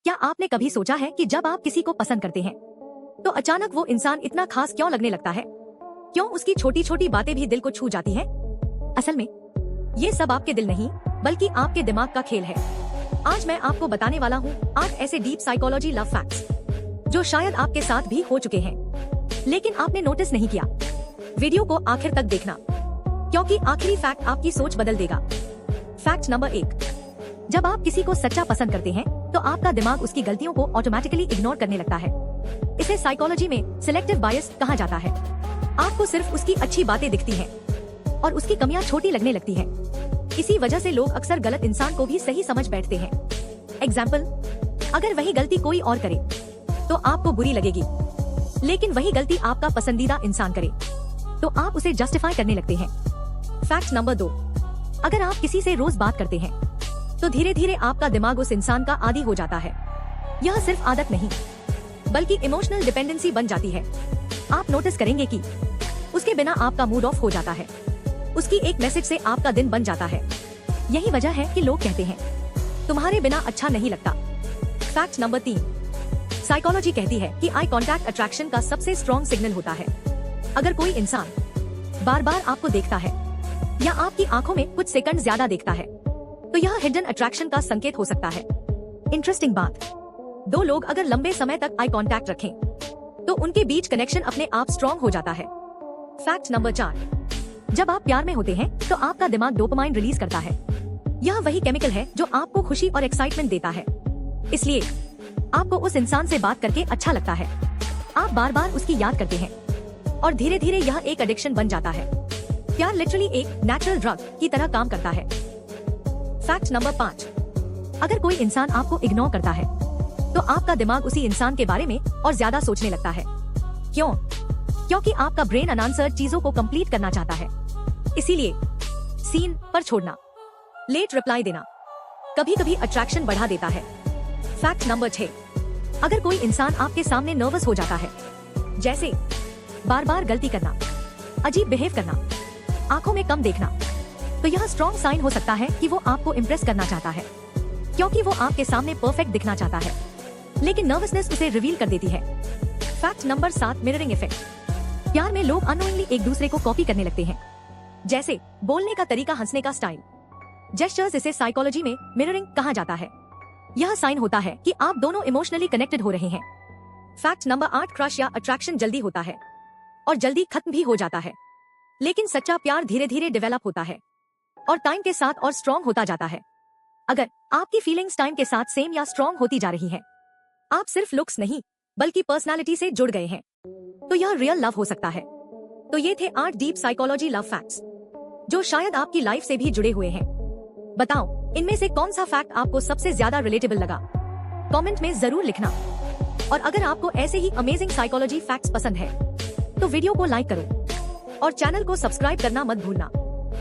क्या आपने कभी सोचा है कि जब आप किसी को पसंद करते हैं तो अचानक वो इंसान इतना खास क्यों लगने लगता है? क्यों उसकी छोटी छोटी बातें भी दिल को छू जाती हैं? असल में ये सब आपके दिल नहीं बल्कि आपके दिमाग का खेल है। आज मैं आपको बताने वाला हूँ 8 ऐसे डीप साइकोलॉजी लव फैक्ट्स जो शायद आपके साथ भी हो चुके हैं लेकिन आपने नोटिस नहीं किया। वीडियो को आखिर तक देखना क्योंकि आखिरी फैक्ट आपकी सोच बदल देगा। फैक्ट नंबर 1, जब आप किसी को सच्चा पसंद करते हैं तो आपका दिमाग उसकी गलतियों को ऑटोमेटिकली इग्नोर करने लगता है। इसे साइकोलॉजी में सिलेक्टिव बायस कहा जाता है। आपको सिर्फ उसकी अच्छी बातें दिखती हैं और उसकी कमियां छोटी लगने लगती हैं। इसी वजह से लोग अक्सर गलत इंसान को भी सही समझ बैठते हैं। एग्जाम्पल, अगर वही गलती कोई और करे तो आपको बुरी लगेगी, लेकिन वही गलती आपका पसंदीदा इंसान करे तो आप उसे जस्टिफाई करने लगते हैं। फैक्ट नंबर 2, अगर आप किसी से रोज बात करते हैं तो धीरे धीरे आपका दिमाग उस इंसान का आदी हो जाता है। यह सिर्फ आदत नहीं बल्कि इमोशनल डिपेंडेंसी बन जाती है। आप नोटिस करेंगे कि उसके बिना आपका मूड ऑफ हो जाता है, उसकी एक मैसेज से आपका दिन बन जाता है। यही वजह है कि लोग कहते हैं तुम्हारे बिना अच्छा नहीं लगता। फैक्ट नंबर 3, साइकोलॉजी कहती है कि आई कांटेक्ट अट्रैक्शन का सबसे स्ट्रॉन्ग सिग्नल होता है। अगर कोई इंसान बार बार आपको देखता है या आपकी आंखों में कुछ सेकंड ज्यादा देखता है तो यह हिडन अट्रैक्शन का संकेत हो सकता है। इंटरेस्टिंग बात, दो लोग अगर लंबे समय तक आई कांटेक्ट रखें तो उनके बीच कनेक्शन अपने आप स्ट्रॉन्ग हो जाता है। फैक्ट नंबर 4, जब आप प्यार में होते हैं तो आपका दिमाग डोपामाइन रिलीज करता है। यह वही केमिकल है जो आपको खुशी और एक्साइटमेंट देता है, इसलिए आपको उस इंसान से बात करके अच्छा लगता है। आप बार बार उसकी याद करते हैं और धीरे धीरे यह एक एडिक्शन बन जाता है। प्यार लिटरली एक नेचुरल ड्रग की तरह काम करता है। फैक्ट नंबर 5, अगर कोई इंसान आपको इग्नोर करता है तो आपका दिमाग उसी इंसान के बारे में और ज्यादा सोचने लगता है। क्यों? क्योंकि आपका ब्रेन अनआंसर्ड चीजों को कंप्लीट करना चाहता है। इसीलिए सीन पर छोड़ना, लेट रिप्लाई देना कभी कभी अट्रैक्शन बढ़ा देता है। फैक्ट नंबर 6, अगर कोई इंसान आपके सामने नर्वस हो जाता है, जैसे बार बार गलती करना, अजीब बिहेव करना, आंखों में कम देखना, तो यह स्ट्रॉन्ग साइन हो सकता है कि वो आपको इम्प्रेस करना चाहता है, क्योंकि वो आपके सामने परफेक्ट दिखना चाहता है, लेकिन नर्वसनेस उसे रिवील कर देती है। Fact number 7, mirroring effect. प्यार में लोग अननोइंगली एक दूसरे को कॉपी करने लगते हैं, जैसे बोलने का तरीका, हंसने का स्टाइल, जेस्चर्स। इसे साइकोलॉजी में मिररिंग कहा जाता है। यह साइन होता है कि आप दोनों इमोशनली कनेक्टेड हो रहे हैं। फैक्ट नंबर 8, क्रश या अट्रैक्शन जल्दी होता है और जल्दी खत्म भी हो जाता है, लेकिन सच्चा प्यार धीरे धीरे डेवलप होता है और टाइम के साथ और स्ट्रॉन्ग होता जाता है। अगर आपकी फीलिंग्स टाइम के साथ सेम या स्ट्रॉन्ग होती जा रही हैं, आप सिर्फ लुक्स नहीं बल्कि पर्सनालिटी से जुड़ गए हैं, तो यह रियल लव हो सकता है। तो ये थे 8 डीप साइकोलॉजी लव फैक्ट्स जो शायद आपकी लाइफ से भी जुड़े हुए हैं। बताओ, इनमें से कौन सा फैक्ट आपको सबसे ज्यादा रिलेटेबल लगा? कमेंट में जरूर लिखना। और अगर आपको ऐसे ही अमेजिंग साइकोलॉजी फैक्ट्स पसंद है तो वीडियो को लाइक करो और चैनल को सब्सक्राइब करना मत भूलना।